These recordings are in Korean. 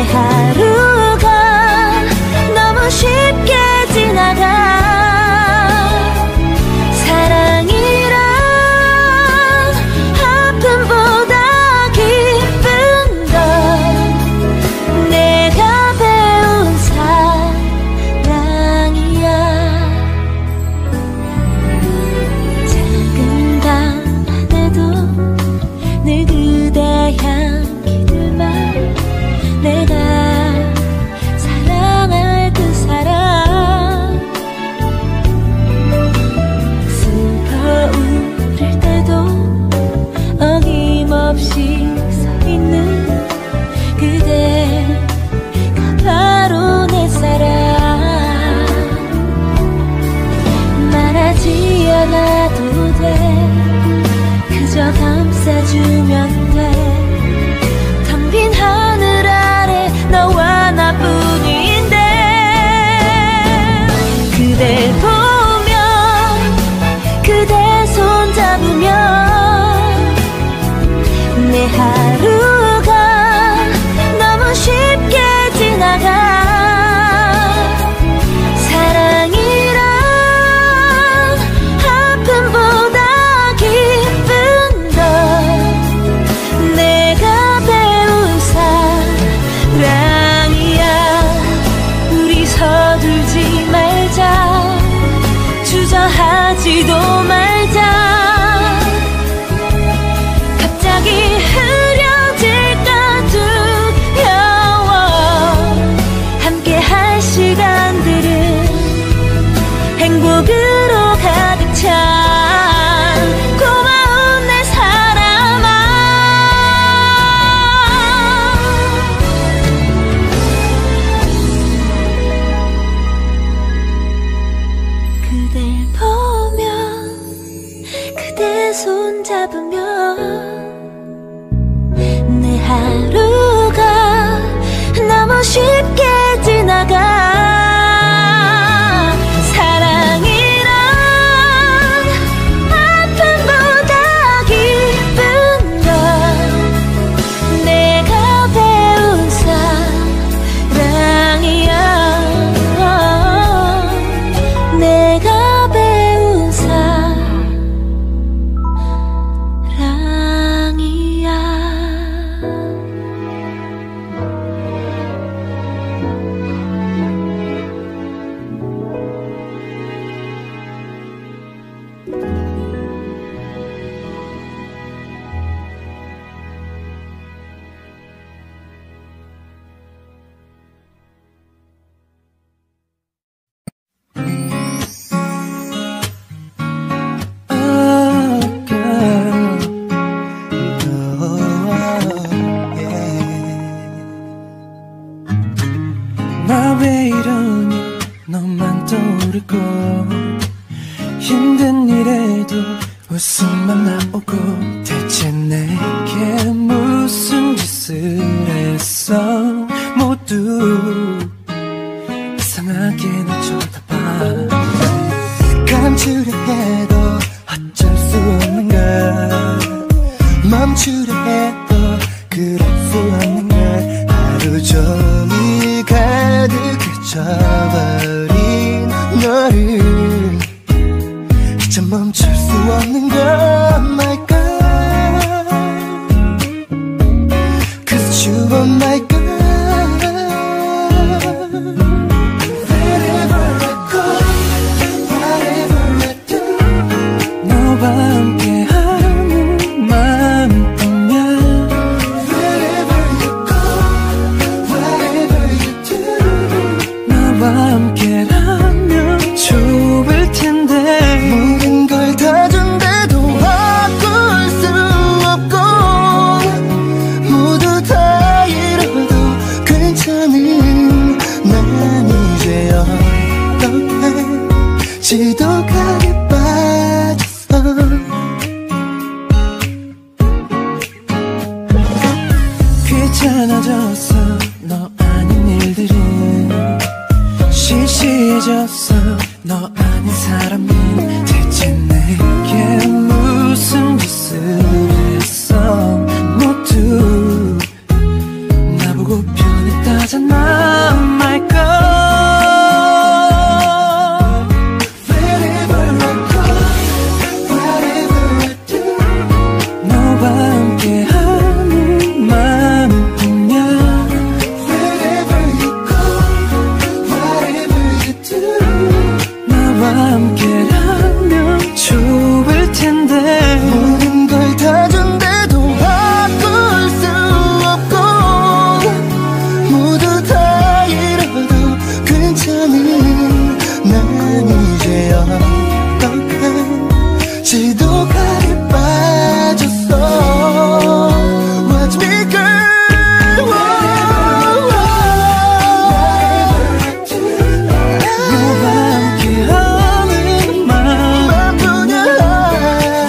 하루가 너무 쉽게 지나가. 사랑이란 아픔보다 기쁜 건 내가 배운 사랑이야. 작은 방 안에도 늘 그대 향기들만 내가 사랑할 그 사람. 슬퍼 울을 때도 어김없이 서 있는 그대가 바로 내 사랑. 말하지 않아도 돼. 그저 감싸주면 돼. 텅 빈 하늘 아래 너와 나뿐인데. 그댈 보면 그대 손 잡으면 내 하루가 너무 쉽게 지나가. 사랑이란 아픔보다 기쁜 건 내가 배운 사랑이야. 우리 서둘지 말자. 주저하지도 말자. 갑자기 흐려질까 두려워. 함께 할 시간들은 행복으로 가득 찬 고마운 내 사람아. 그댈 보면 그대 손 잡으면 내 하루가 너무 쉽게 지나가. 사랑이란 아픔보다 기쁜 건 내가 배운 사랑이야. 내가 배운 사랑이야. 나 왜 이러니 너만 떠오르고 힘든 일에도 웃음만 나오고 대체 내게 무슨 짓을 했어. 모두 이상하게 날 쳐다봐. 감추려 해도 어쩔 수 없는 걸. 멈추려 해도 그럴 수 없는 걸. 하루 종일 가득해져버린 너를 이제 멈출 수 없는 걸. My girl, 'cause you are my girl. Wherever I go, whatever I do, 너와 함께하는 마음뿐이야. Wherever you go, whatever you do, 너와 함께라면 좋을 텐데. 모든 걸 다 준대도 바꿀 수 없고 모두 다 잃어도 괜찮은 난 이제 어떡해. 지독하게 빠졌어. 귀찮아졌어. 너 아닌 일들은 시시해졌어. 너 아닌 사람은 대체 내게 무슨 짓을 했어. 모두 나보고 변했다 가잖아 말까. Wherever I go, whatever I do, 너와 함께하는 마음뿐이야. Wherever you go, whatever you do, 나와 함께라면 좋을 텐데. 모든 걸 다 준대도 바꿀 수 없고, 모두 다 잃어도 괜찮은 난 이제 어떡해. 지독하게 빠졌어. Watch me girl. 너와 함께하는 마음뿐이야.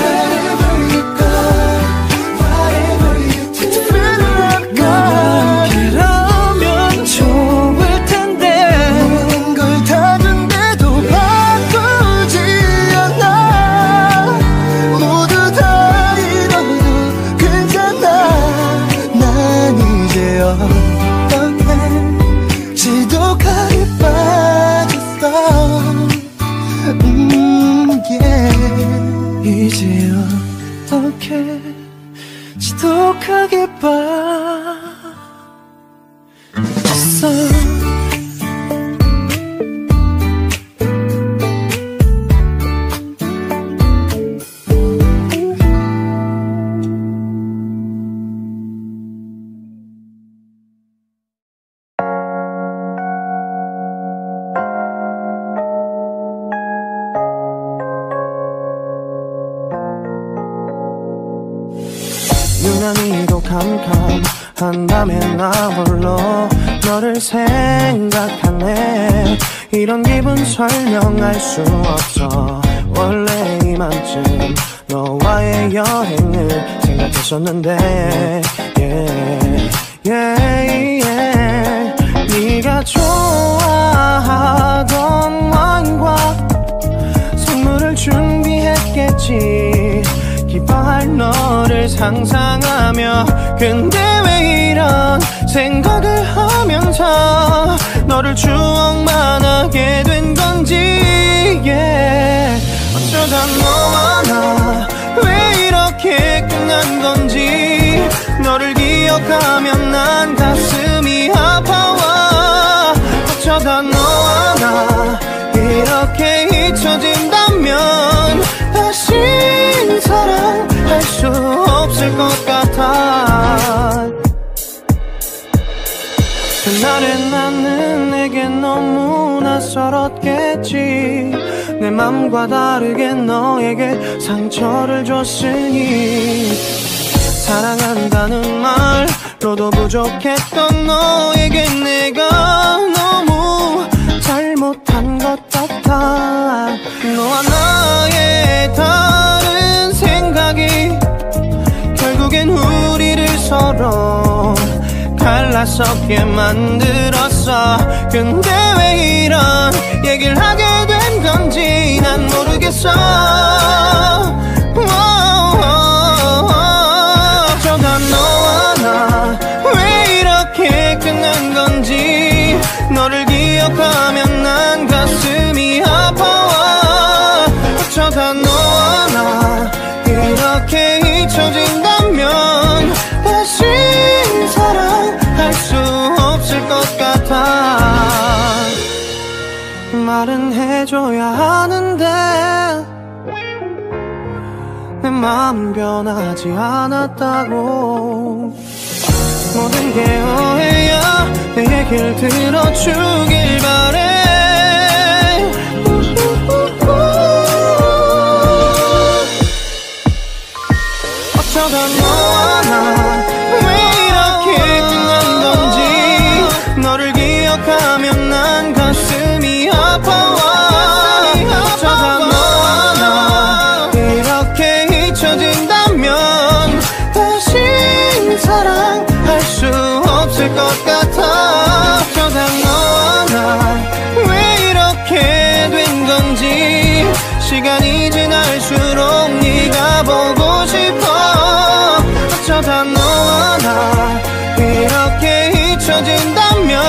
Wherever you go, whatever you do, 너와 함께라면 좋을 텐데. 모든 걸 다 준대도 바꾸지 않아. 모두 다 잃어도 괜찮아. 난 이제 어떡해. 지독하게 빠졌어. yeah. 이제 어떡해. 지독하게 빠졌어. 유난히도 캄캄한 밤에 나 홀로 너를 생각하네. 이런 기분 설명할 수 없어. 원래 이맘쯤 너와의 여행을 생각했었는데 yeah, yeah, yeah. 네가 좋아하던 와인과 선물을 준비했겠지. 기뻐할 너를 상상하며. 근데 왜 이런 생각을 하면서 너를 추억만 하게 된 건지 yeah. 어쩌다 너와 나 왜 이렇게 끝난 건지. 너를 기억하면 난 가슴이 아파와. 어쩌다 너와 나 이렇게 잊혀진다면 다시 사랑할 수 없을 것 같아. 그날의 나는 내게 너무 낯설었겠지. 내 맘과 다르게 너에게 상처를 줬으니. 사랑한다는 말로도 부족했던 너에게 내가 너무 잘못한 것 같아. 너와 나의 다른 생각이 결국엔 우리를 서로 갈라서게 만들었어. 근데 왜 이런 얘기를 하게 된 건지 난 모르겠어. 어쩌다 너와 나 왜 이렇게 끝난 건지. 너를 기억하면 난 가슴이 아파와. 어쩌다 너와 나 이렇게 잊혀진다면 다시 사랑할 수 없을 것 같아. 말은 해줘야 하는데 내 마음 변하지 않았다고. 모든 게 오해야. 내 얘기를 들어주길 바래. 어쩌다 너와 나 왜 이렇게 끝난 건지. 너를 기억하면 난 가슴이 아파와. 어쩌다 너와 나 이렇게 잊혀진다면 다시 사랑할 수 없을 것 같아. 어쩌다 너와 나 왜 이렇게 된 건지. 시간이 지날수록 네가 보고 싶어. 어쩌다 너와 나 이렇게 잊혀진다면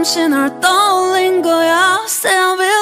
잠시 널 떠올린 거야. Say I will